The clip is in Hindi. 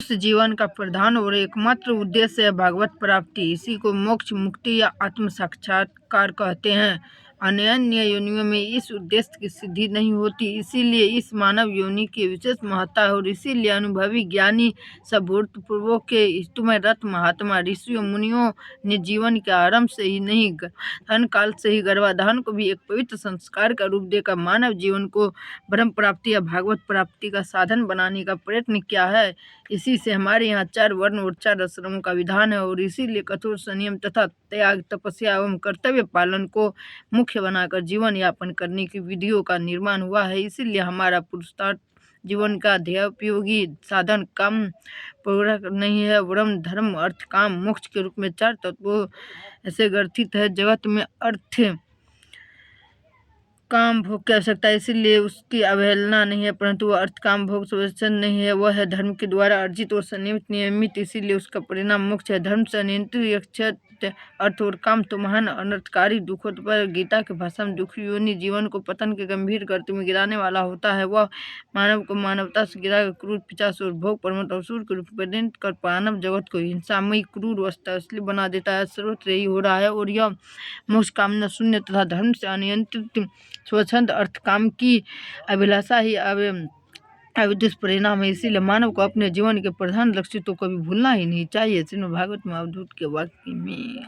इस जीवन का प्रधान और एकमात्र उद्देश्य है भागवत प्राप्ति। इसी को मोक्ष, मुक्ति या आत्म साक्षात्कार कहते हैं। अन्य योनियों में इस उद्देश्य की सिद्धि नहीं होती, इसीलिए इस मानव योनि की विशेष महत्ता है और इसीलिए अनुभवी ज्ञानी सभूतपूर्वों के हित में रत महात्मा ऋषियों मुनियों ने जीवन के आरंभ से ही नहीं, धन काल से ही गर्भाधान को भी एक पवित्र संस्कार का रूप देकर मानव जीवन को ब्रह्म प्राप्ति या भागवत प्राप्ति का साधन बनाने का प्रयत्न किया है। इसी से हमारे यहाँ 4 वर्ण और 4 आश्रमों का विधान है और इसीलिए कठोर संयम तथा त्याग, तपस्या एवं कर्तव्य पालन को मुख्य बनाकर जीवन यापन करने की विधियों का निर्माण हुआ है। इसीलिए हमारा पुरुषार्थ जीवन का ध्येयोपयोगी साधन काम पूरा नहीं है। ब्रह्म, धर्म, अर्थ, काम, मोक्ष के रूप में 4 तत्वों ऐसे ग्रथित है। जगत में अर्थ, काम, भोग की आवश्यकता है, इसीलिए उसकी अवहेलना नहीं है, परंतु वह अर्थ, काम, भोग से नहीं है, वह है धर्म के द्वारा अर्जित और नियमित, इसीलिए उसका परिणाम मोक्ष है। धर्म से अनियंत्रित अर्थ और काम तो महान अनर्थकारी दुखों पर गीता के भाषा में दुखी योनि जीवन को पतन के गंभीर गर्त में गिराने वाला होता है। वह मानव को मानवता से गिरा क्रूर, पिशाच और भोग परमत असुर के रूप में परिणत कर मानव जगत को हिंसामयी, क्रूर, असली बना देता है। सर्वत्र यही हो रहा है और यह मोक्ष कामना शून्य तथा धर्म से अनियंत्रित स्वच्छंद अर्थ काम की अभिलाषा ही अविद्युत परिणाम है। इसीलिए मानव को अपने जीवन के प्रधान लक्ष्य तो कभी भूलना ही नहीं चाहिए। श्रीमद् भागवत में अवधूत के वाक्य में